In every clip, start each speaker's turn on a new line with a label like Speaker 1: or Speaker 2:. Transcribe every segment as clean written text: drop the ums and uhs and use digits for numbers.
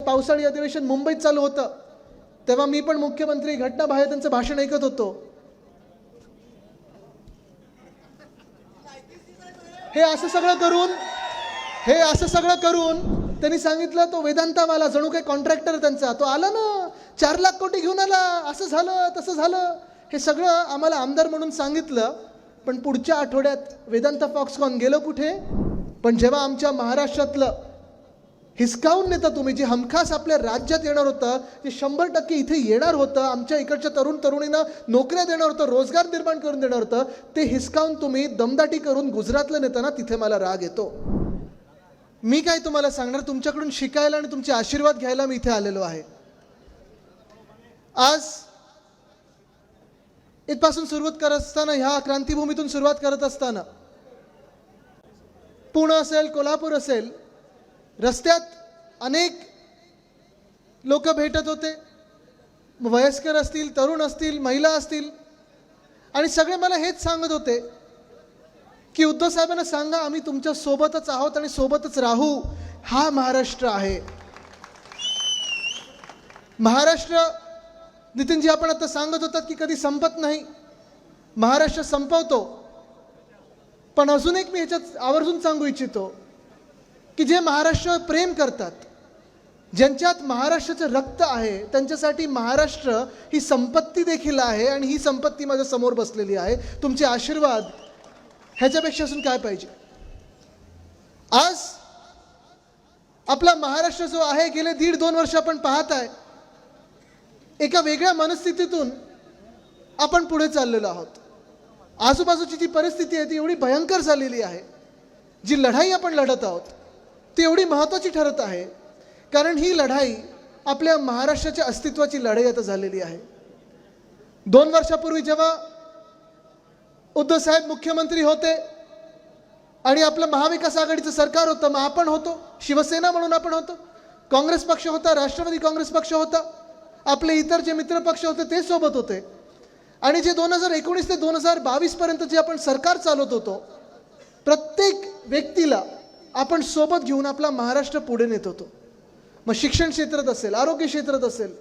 Speaker 1: पावसाळी अधिवेशन मुंबईत चालू होतं तेव्हा मी पण मुख्यमंत्री घटनाबाह्य त्यांचं भाषण ऐकत होतो. हे असं सगळं करून त्यांनी सांगितलं तो वेदांतावाला जणू काही कॉन्ट्रॅक्टर त्यांचा तो आला ना 4 लाख कोटी घेऊन आला, असं झालं तसं झालं. हे सगळं आम्हाला आमदार म्हणून सांगितलं. पण पुढच्या आठवड्यात वेदांता फॉक्सकॉन गेलो कुठे? पण जेव्हा आमच्या महाराष्ट्रातलं हिसकावून नेता तुम्ही जे हमखास आपल्या राज्यात येणार होतं, जे 100% इथे येणार होतं, आमच्या इकडच्या तरुणींना नोकऱ्या देणार होतं, रोजगार निर्माण करून देणार होतं, ते हिसकावून तुम्ही दमदाटी करून गुजरातला नेताना तिथे मला राग येतो. मी काय तुम्हाला सांगणार, तुमच्याकडून शिकायला आणि तुमचे आशीर्वाद घ्यायला मी इथे आलेलो आहे. आज इथपासून सुरुवात करत असताना, ह्या क्रांतीभूमीतून सुरुवात करत असताना पुणे असेल, कोल्हापूर असेल, रस्त्यात अनेक लोक भेटत होते, वयस्कर असतील, तरुण असतील, महिला असतील, आणि सगळे मला हेच सांगत होते की उद्धव साहेबांना सांगा आम्ही तुमच्या सोबतच आहोत आणि सोबतच राहू. हा महाराष्ट्र आहे. महाराष्ट्र, नितीनजी आपण आता सांगत होतात की कधी संपत नाही. महाराष्ट्र संपवतो. पण अजून एक मी ह्याच्यात आवर्जून सांगू इच्छितो की जे महाराष्ट्र प्रेम करतात, ज्यांच्यात महाराष्ट्राचं रक्त आहे, त्यांच्यासाठी महाराष्ट्र ही संपत्ती देखील आहे. आणि ही संपत्ती माझ्या समोर बसलेली आहे. तुमचे आशीर्वाद ह्याच्यापेक्षा असून काय पाहिजे. आज आपला महाराष्ट्र जो आहे, गेले 1.5-2 वर्ष आपण पाहत आहे, एका वेगळ्या मनस्थितीतून आपण पुढे चाललेलो आहोत. आजूबाजूची जी परिस्थिती आहे ती एवढी भयंकर झालेली आहे. जी लढाई आपण लढत आहोत ती एवढी महत्त्वाची ठरत आहे, कारण ही लढाई आपल्या महाराष्ट्राच्या अस्तित्वाची लढाई आता झालेली आहे. 2 वर्षापूर्वी जेव्हा उद्धव साहेब मुख्यमंत्री होते आणि आपलं महाविकास आघाडीचं सरकार होतं, मग आपण होतो, शिवसेना म्हणून आपण होतो, काँग्रेस पक्ष होता, राष्ट्रवादी काँग्रेस पक्ष होता, आपले इतर जे मित्र पक्ष होते ते सोबत होते. आणि जे 2019 ते 2022 पर्यंत जे आपण सरकार चालवत होतो, प्रत्येक व्यक्तीला आपण सोबत घेऊन आपला महाराष्ट्र पुढे नेत होतो. मग शिक्षण क्षेत्रात असेल, आरोग्य क्षेत्रात असेल,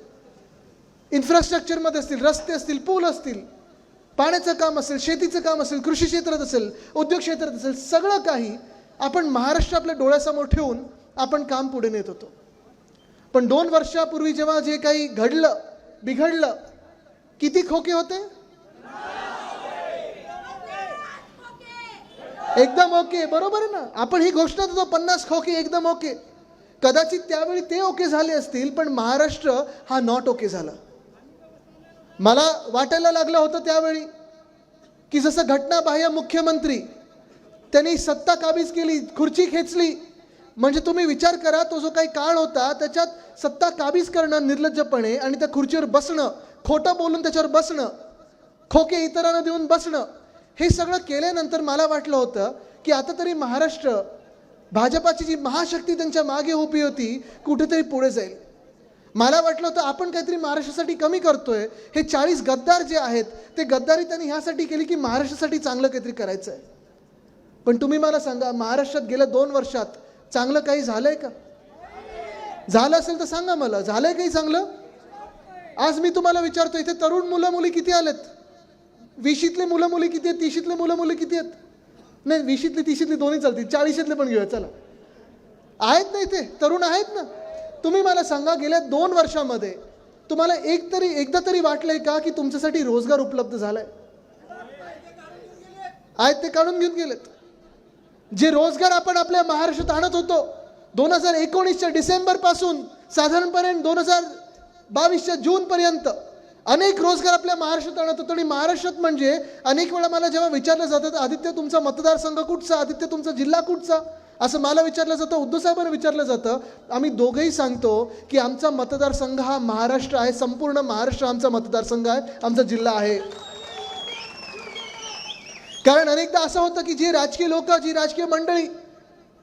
Speaker 1: इन्फ्रास्ट्रक्चरमध्ये असतील, रस्ते असतील, पूल असतील, पाण्याचं काम असेल, शेतीचं काम असेल, कृषी क्षेत्रात असेल, उद्योग क्षेत्रात असेल, सगळं काही आपण महाराष्ट्र आपल्या डोळ्यासमोर ठेवून आपण काम पुढे नेत होतो. पण 2 वर्षापूर्वी जेव्हा जे काही घडलं, बिघडलं, किती खोके होते? एकदम ओके. बरोबर आहे ना? आपण ही घोषणा देतो 50 खोके एकदम ओके. कदाचित त्यावेळी ते ओके झाले असतील, पण महाराष्ट्र हा नॉट ओके झाला. मला वाटायला लागलं होतं त्यावेळी की जसं घटनाबाह्य मुख्यमंत्री त्यांनी सत्ता काबीज केली, खुर्ची खेचली, म्हणजे तुम्ही विचार करा, तो जो काही काळ होता त्याच्यात सत्ता काबीज करणं निर्लज्जपणे आणि त्या खुर्चीवर बसणं, खोटं बोलून त्याच्यावर बसणं, खोके इतरांना देऊन बसणं, हे सगळं केल्यानंतर मला वाटलं होतं की आता तरी महाराष्ट्र, भाजपाची जी महाशक्ती त्यांच्या मागे उभी होती, कुठेतरी पुढे जाईल. मला वाटलं होतं आपण काहीतरी महाराष्ट्रासाठी कमी करतोय. हे 40 गद्दार जे आहेत ते गद्दारी त्यांनी ह्यासाठी केली की महाराष्ट्रासाठी चांगलं काहीतरी करायचं आहे. पण तुम्ही मला सांगा, महाराष्ट्रात गेल्या 2 वर्षात चांगलं काही झालंय का? झालं असेल तर सांगा मला, झालंय काही चांगलं? आज मी तुम्हाला विचारतो, इथे तरुण मुलं मुली किती आलेत? 20शीतले मुलं मुली किती आहेत? 30शीतले मुलं मुली किती आहेत? नाही, 20शीतली 30शीतली दोन्ही चालतील, 40शीतले पण घेऊया, चला. आहेत ना इथे तरुण आहेत ना? तुम्ही मला सांगा, गेल्या 2 वर्षामध्ये तुम्हाला एकदा तरी वाटलंय का की तुमच्यासाठी रोजगार उपलब्ध झालाय? आहेत ते काढून घेऊन गेलेत. जे रोजगार आपण आपल्या महाराष्ट्रात आणत होतो 2019च्या डिसेंबर पासून साधारणपणे 2022च्या जून पर्यंत अनेक रोजगार आपल्या महाराष्ट्रात आणत होतो. आणि महाराष्ट्रात म्हणजे अनेक वेळा मला जेव्हा विचारलं जातं, आदित्य तुमचा मतदारसंघ कुठचा, आदित्य तुमचा जिल्हा कुठचा, असं मला विचारलं जातं, उद्धव साहेबांना विचारलं जातं. आम्ही दोघंही सांगतो की आमचा मतदारसंघ हा महाराष्ट्र आहे, संपूर्ण महाराष्ट्र आमचा मतदारसंघ आहे, आमचा जिल्हा आहे. कारण अनेकदा असं होतं की जी राजकीय लोक, जी राजकीय मंडळी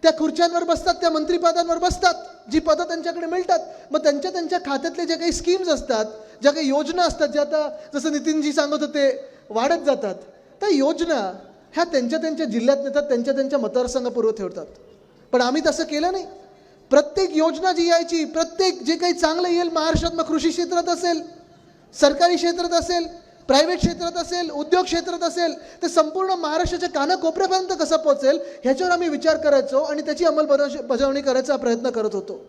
Speaker 1: त्या खुर्च्यांवर बसतात, त्या मंत्रिपदांवर बसतात, जी पदं त्यांच्याकडे मिळतात, मग त्यांच्या खात्यातले जे काही स्कीम्स असतात, ज्या काही योजना असतात, ज्या आता जसं नितीनजी सांगत होते वाढत जातात, त्या योजना ह्या त्यांच्या जिल्ह्यात नेतात, त्यांच्या मतदारसंघापूर्व ठेवतात. पण आम्ही तसं केलं नाही. प्रत्येक योजना जी यायची, प्रत्येक जे काही चांगलं येईल महाराष्ट्रात, मग कृषी क्षेत्रात असेल, सरकारी क्षेत्रात असेल, प्रायव्हेट क्षेत्रात असेल, उद्योग क्षेत्रात असेल, ते संपूर्ण महाराष्ट्राच्या कानाकोपऱ्यापर्यंत कसं पोहोचेल ह्याच्यावर आम्ही विचार करायचो आणि त्याची अंमलबजावणी करायचा प्रयत्न करत होतो.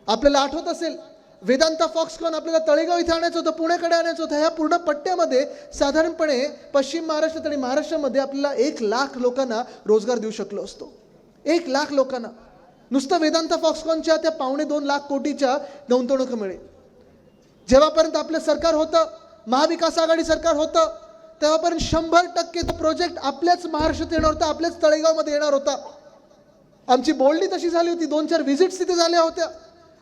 Speaker 1: आपल्याला आठवत असेल, वेदांता फॉक्सकॉन आपल्याला तळेगाव इथे आणायचं होतं, पुण्याकडे आणायचं होतं. ह्या पूर्ण पट्ट्यामध्ये साधारणपणे पश्चिम महाराष्ट्रात आणि महाराष्ट्रामध्ये आपल्याला 1,00,000 लोकांना रोजगार देऊ शकलो असतो. 1,00,000 लोकांना नुसतं वेदांता फॉक्सकॉनच्या त्या 2.25 लाख कोटीच्या गुंतवणुकीमुळे. जेव्हापर्यंत आपलं सरकार होतं, महाविकास आघाडी सरकार होतं, तेव्हापर्यंत 100% तो प्रोजेक्ट आपल्याच महाराष्ट्रात येणार होता, आपल्याच तळेगावमध्ये येणार होता. आमची बोलणी तशी झाली होती. 2-4 व्हिजिट्स तिथे झाल्या होत्या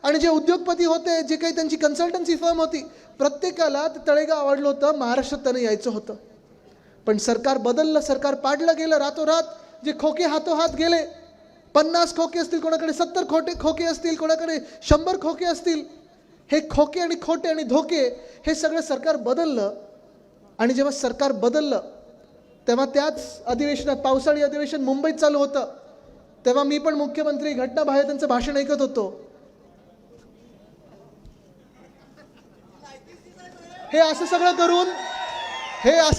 Speaker 1: आणि जे उद्योगपती होते, जे काही त्यांची कन्सल्टन्सी फर्म होती, प्रत्येकाला ते तळेगाव आवडलं होतं, महाराष्ट्रात त्यांना यायचं होतं. पण सरकार बदललं, सरकार पाडलं गेलं रातोरात. जे खोके हातोहात गेले, 50 खोके असतील कोणाकडे, 70 खोके असतील कोणाकडे, 100 खोके असतील, हे खोके आणि खोटे आणि धोके हे सगळं सरकार बदललं. आणि जेव्हा सरकार बदललं तेव्हा त्याच अधिवेशनात, पावसाळी अधिवेशन मुंबईत चालू होतं, तेव्हा मी पण मुख्यमंत्री घटनाबाह्य त्यांचं भाषण ऐकत होतो. हे असं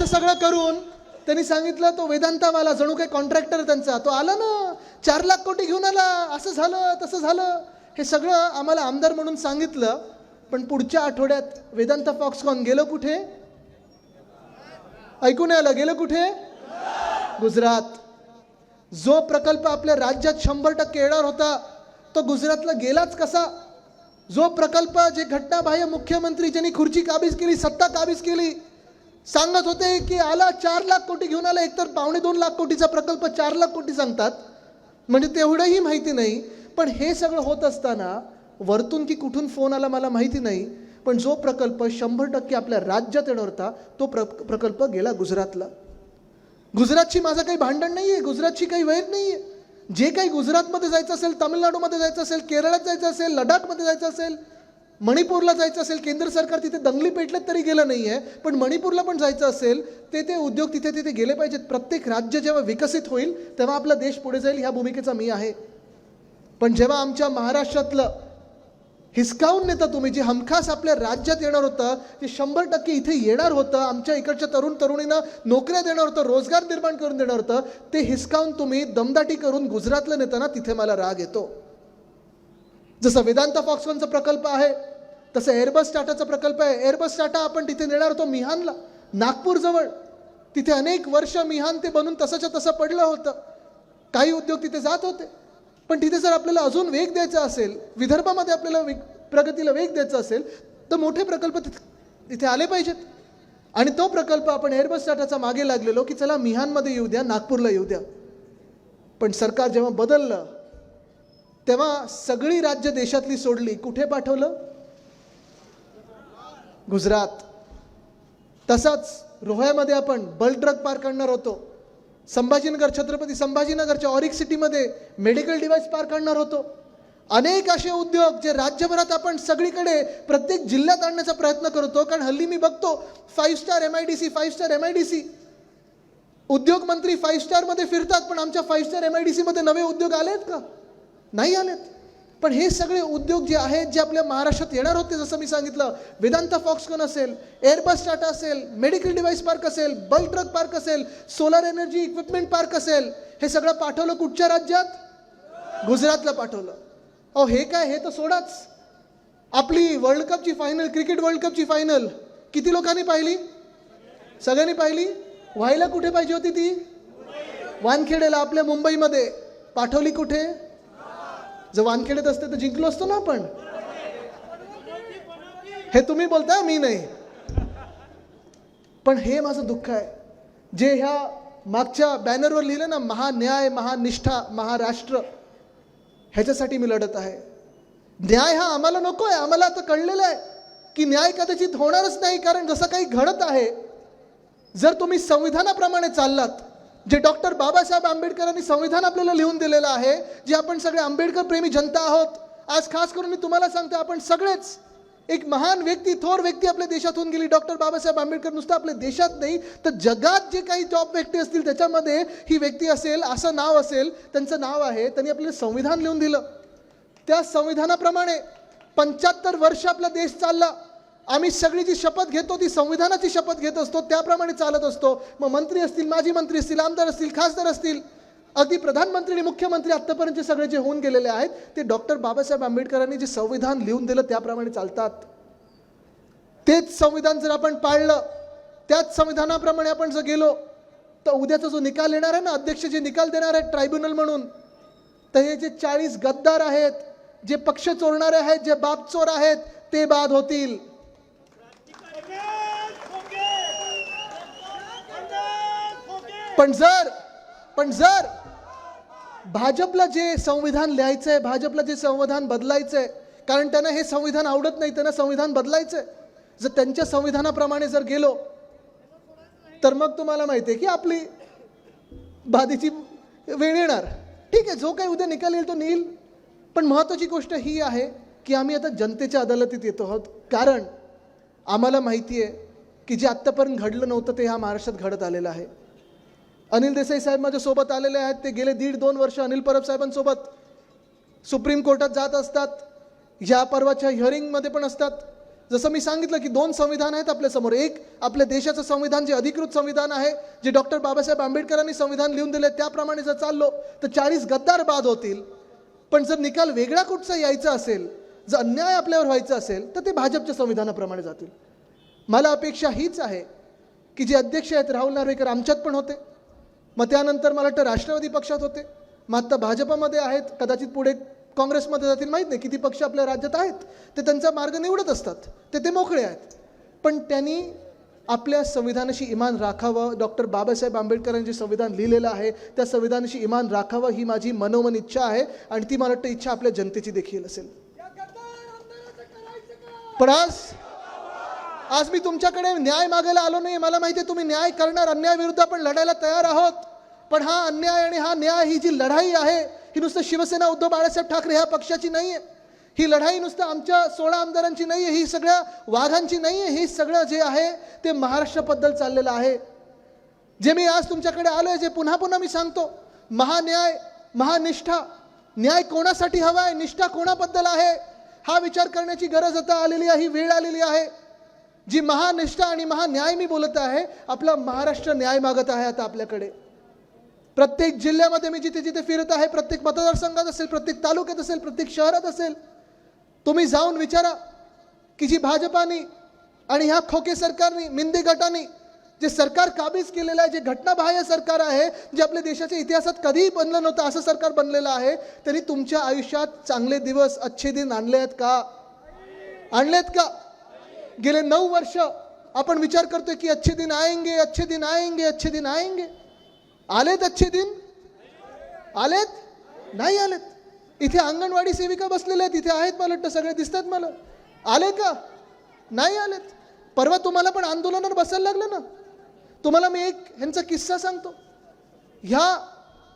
Speaker 1: सगळं करून त्यांनी सांगितलं, तो वेदांतावाला जणू काही कॉन्ट्रॅक्टर त्यांचा, तो आला ना 4 लाख कोटी घेऊन आला, असं झालं तसं झालं. हे सगळं आम्हाला आमदार म्हणून सांगितलं. पण पुढच्या आठवड्यात वेदांता फॉक्सकॉन गेलं कुठे? ऐकून आलं, गेलं कुठे? गुजरात. जो प्रकल्प आपल्या राज्यात 100% येणार होता तो गुजरातला गेलाच कसा? जो प्रकल्प, जे घटनाबाह्य मुख्यमंत्री ज्यांनी खुर्ची काबीज केली, सत्ता काबीज केली, सांगत होते की आला 4 लाख कोटी घेऊन आला. एकतर 2.25 लाख कोटीचा प्रकल्प 4 लाख कोटी सांगतात, म्हणजे तेवढंही माहिती नाही. पण हे सगळं होत असताना वरतून की कुठून फोन आला मला माहिती नाही, पण जो प्रकल्प 100% आपल्या राज्यात येणार होता तो प्रकल्प गेला गुजरातला. गुजरातची माझं काही भांडण नाही आहे, गुजरातची काही वैर नाही आहे. जे काही गुजरातमध्ये जायचं असेल, तामिळनाडूमध्ये जायचं असेल, केरळात जायचं असेल, लडाखमध्ये जायचं असेल, मणिपूरला जायचं असेल, केंद्र सरकार तिथे दंगली पेटल्यात तरी गेलं नाही आहे, पण मणिपूरला पण जायचं असेल, ते उद्योग तिथे गेले पाहिजेत. प्रत्येक राज्य जेव्हा विकसित होईल तेव्हा आपला देश पुढे जाईल, ह्या भूमिकेचा मी आहे. पण जेव्हा आमच्या महाराष्ट्रातलं हिसकावून नेता तुम्ही, जे हमखास आपल्या राज्यात येणार होतं, जे 100% इथे येणार होतं, आमच्या इकडच्या तरुणींना नोकऱ्या देणार होतं, रोजगार निर्माण करून देणार होतं, ते हिसकावून तुम्ही दमदाटी करून गुजरातला नेताना तिथे मला राग येतो. जसं वेदांता फॉक्सकॉनचा प्रकल्प आहे, तसं एअरबस टाटाचा प्रकल्प आहे. एअरबस टाटा आपण तिथे नेणार होतो मिहानला, नागपूरजवळ. तिथे अनेक वर्ष मिहान ते बनून तसंच्या तसं पडलं होतं. काही उद्योग तिथे जात होते. पण तिथे जर आपल्याला अजून वेग द्यायचा असेल, विदर्भामध्ये आपल्याला प्रगतीला वेग द्यायचा असेल, तर मोठे प्रकल्प तिथे आले पाहिजेत. आणि तो प्रकल्प आपण एअरबस टाटाचा मागे लागलेलो की चला मिहानमध्ये येऊ द्या, नागपूरला येऊ द्या. पण सरकार जेव्हा बदललं तेव्हा सगळी राज्य देशातली सोडली, कुठे पाठवलं? गुजरात. तसाच रोह्यामध्ये आपण बल्क ड्रग पार्क काढणार होतो. संभाजीनगर, छत्रपती संभाजीनगरच्या ऑरिक सिटीमध्ये मेडिकल डिव्हाइस पार्क काढणार होतो. अनेक असे उद्योग जे राज्यभरात आपण सगळीकडे प्रत्येक जिल्ह्यात आणण्याचा प्रयत्न करतो. कारण हल्ली मी बघतो 5 स्टार MIDC उद्योग मंत्री 5 स्टारमध्ये फिरतात, पण आमच्या 5 स्टार MIDC मध्ये नवे उद्योग आलेत का? नाही आलेत. पण हे सगळे उद्योग जे आहेत, जे आपल्या महाराष्ट्रात येणार होते, जसं मी सांगितलं, वेदांता फॉक्सकॉन असेल, एअरबस टाटा असेल, मेडिकल डिव्हाइस पार्क असेल, बल्क ड्रग पार्क असेल, सोलर एनर्जी इक्विपमेंट पार्क असेल, हे सगळं पाठवलं कुठच्या राज्यात? गुजरातला पाठवलं. अहो हे काय, हे तर सोडाच. आपली वर्ल्ड कपची फायनल, क्रिकेट वर्ल्ड कपची फायनल किती लोकांनी पाहिली? सगळ्यांनी पाहिली. व्हायला कुठे पाहिजे होती ती? वानखेडेला, आपल्या मुंबईमध्ये. पाठवली कुठे? जर वानखेडेत असते तर जिंकलो असतो ना आपण. हे तुम्ही बोलता, मी नाही. पण हे माझं दुःख आहे, जे ह्या मागच्या बॅनरवर लिहिलं ना, महान्याय, महानिष्ठा, महाराष्ट्र, ह्याच्यासाठी मी लढत आहे. न्याय हा आम्हाला नको आहे. आम्हाला आता कळलेलं आहे की न्याय कदाचित होणारच नाही. कारण जसं काही घडत आहे, जर तुम्ही संविधानाप्रमाणे चाललात, जे डॉक्टर बाबासाहेब आंबेडकरांनी संविधान आपल्याला लिहून दिलेलं आहे, जे आपण सगळे आंबेडकर प्रेमी जनता आहोत. आज खास करून मी तुम्हाला सांगतो, आपण सगळेच, एक महान व्यक्ती, थोर व्यक्ती आपल्या देशातून गेली, डॉक्टर बाबासाहेब आंबेडकर. नुसतं आपल्या देशात नाही तर जगात जे काही टॉप व्यक्ती असतील त्याच्यामध्ये ही व्यक्ती असेल, असं नाव असेल, त्यांचं नाव आहे. त्यांनी आपल्याला संविधान लिहून दिलं. त्या संविधानाप्रमाणे 75 वर्ष आपला देश चालला. आम्ही सगळी जी शपथ घेतो ती संविधानाची शपथ घेत असतो, त्याप्रमाणे चालत असतो. मग मंत्री असतील, माजी मंत्री असतील, आमदार असतील, खासदार असतील, अगदी प्रधानमंत्री आणि मुख्यमंत्री आत्तापर्यंतचे सगळे जे होऊन गेलेले आहेत ते डॉक्टर बाबासाहेब आंबेडकरांनी जे संविधान लिहून दिलं त्याप्रमाणे चालतात. तेच संविधान जर आपण पाळलं, त्याच संविधानाप्रमाणे आपण जर गेलो, तर उद्याचा जो निकाल येणार आहे ना, अध्यक्ष जे निकाल देणार आहेत ट्रायब्युनल म्हणून, तर हे जे 40 गद्दार आहेत, जे पक्ष चोरणारे आहेत, जे बाप चोर आहेत, ते बाद होतील. पण जर भाजपला जे संविधान लिहायचंय, भाजपला जे संविधान बदलायचंय, कारण त्यांना हे संविधान आवडत नाही, त्यांना संविधान बदलायचंय, जर त्यांच्या संविधानाप्रमाणे जर गेलो तर मग तुम्हाला माहिती आहे की आपली बाधीची वेळ येणार. ठीक आहे, जो काही उद्या निकाल येईल तो येईल. पण महत्त्वाची गोष्ट ही आहे की आम्ही आता जनतेच्या अदालतीत येतो आहोत, कारण आम्हाला माहिती आहे की जे आत्तापर्यंत घडलं नव्हतं ते ह्या महाराष्ट्रात घडत आलेलं आहे. अनिल देसाई साहेब माझ्यासोबत आलेले आहेत. ते गेले 1.5-2 वर्ष अनिल परब साहेबांसोबत सुप्रीम कोर्टात जात असतात, या परवाच्या हिअरिंगमध्ये पण असतात. जसं मी सांगितलं की 2 संविधान आहेत आपल्यासमोर. एक आपल्या देशाचं संविधान जे अधिकृत संविधान आहे, जे डॉक्टर बाबासाहेब आंबेडकरांनी संविधान लिहून दिले, त्याप्रमाणे जर चाललो तर 40 गद्दार बाद होतील. पण जर निकाल वेगळा कुठचा यायचा असेल, जर अन्याय आपल्यावर व्हायचा असेल, तर ते भाजपच्या संविधानाप्रमाणे जातील. मला अपेक्षा हीच आहे की जे अध्यक्ष आहेत राहुल नार्वेकर आमच्यात पण होते, मग त्यानंतर मला वाटतं राष्ट्रवादी पक्षात होते, मग आता भाजपमध्ये आहेत, कदाचित पुढे काँग्रेसमध्ये जातील, माहीत नाही किती पक्ष आपल्या राज्यात आहेत. ते त्यांचा मार्ग निवडत असतात, ते मोकळे आहेत. पण त्यांनी आपल्या संविधानाशी इमान राखावं. डॉक्टर बाबासाहेब आंबेडकरांनी जे संविधान लिहिलेलं आहे त्या संविधानाशी इमान राखावं, ही माझी मनोमन इच्छा आहे. आणि ती मला वाटतं इच्छा आपल्या जनतेची देखील असेल. पण आज मी तुमच्याकडे न्याय मागायला आलो नाही. मला माहिती आहे तुम्ही न्याय करणार, अन्यायाविरुद्ध आपण लढायला तयार आहोत. पण हा अन्याय आणि हा न्याय, ही जी लढाई आहे, ही नुसतं शिवसेना उद्धव बाळासाहेब ठाकरे ह्या पक्षाची नाही आहे. ही लढाई नुसतं आमच्या 16 आमदारांची नाही आहे, ही सगळ्या वाघांची नाही आहे. ही सगळं जे आहे ते महाराष्ट्राबद्दल चाललेलं आहे. जे मी आज तुमच्याकडे आलो आहे, जे पुन्हा पुन्हा मी सांगतो, महान्याय, महानिष्ठा. न्याय कोणासाठी हवा आहे, निष्ठा कोणाबद्दल आहे, हा विचार करण्याची गरज आता आलेली आहे, ही वेळ आलेली आहे. जी महानिष्ठा आणि महान्याय मी बोलत आहे, आपला महाराष्ट्र न्याय मागत आहे आता आपल्याकडे. प्रत्येक जिल्ह्यामध्ये मी जिथे जिथे फिरत आहे, प्रत्येक मतदारसंघात असेल, प्रत्येक तालुक्यात असेल, प्रत्येक शहरात असेल, तुम्ही जाऊन विचारा की जी भाजपानी आणि ह्या खोके सरकारनी, मिंदे गटांनी जे सरकार काबीज केलेलं आहे, जे घटनाबाह्य सरकार आहे, जे आपल्या देशाच्या इतिहासात कधीही बनलं नव्हतं असं सरकार बनलेलं आहे, तरी तुमच्या आयुष्यात चांगले दिवस, अच्छे दिन आणले आहेत का? आणलेत का? गेले 9 वर्ष आपण विचार करतोय की अच्छे दिन आएंगे, अच्छे दिन आएंगे, अच्छे दिन आएंगे. आलेत अच्छे दिन? आलेत? नाही आलेत. इथे अंगणवाडी सेविका बसलेल्या आहेत, इथे आहेत, मला वाटतं सगळे दिसतात मला. आले का? नाही आलेत. परवा तुम्हाला पण आंदोलनावर बसायला लागलं ना. तुम्हाला मी एक ह्यांचा किस्सा सांगतो. ह्या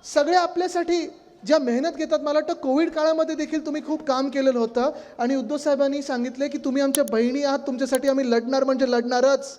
Speaker 1: सगळ्या आपल्यासाठी ज्या मेहनत घेतात, मला वाटतं कोविड काळामध्ये देखील तुम्ही खूप काम केलेलं होतं आणि उद्धव साहेबांनी सांगितले की तुम्ही आमच्या बहिणी आहात, तुमच्यासाठी आम्ही लढणार म्हणजे लढणारच.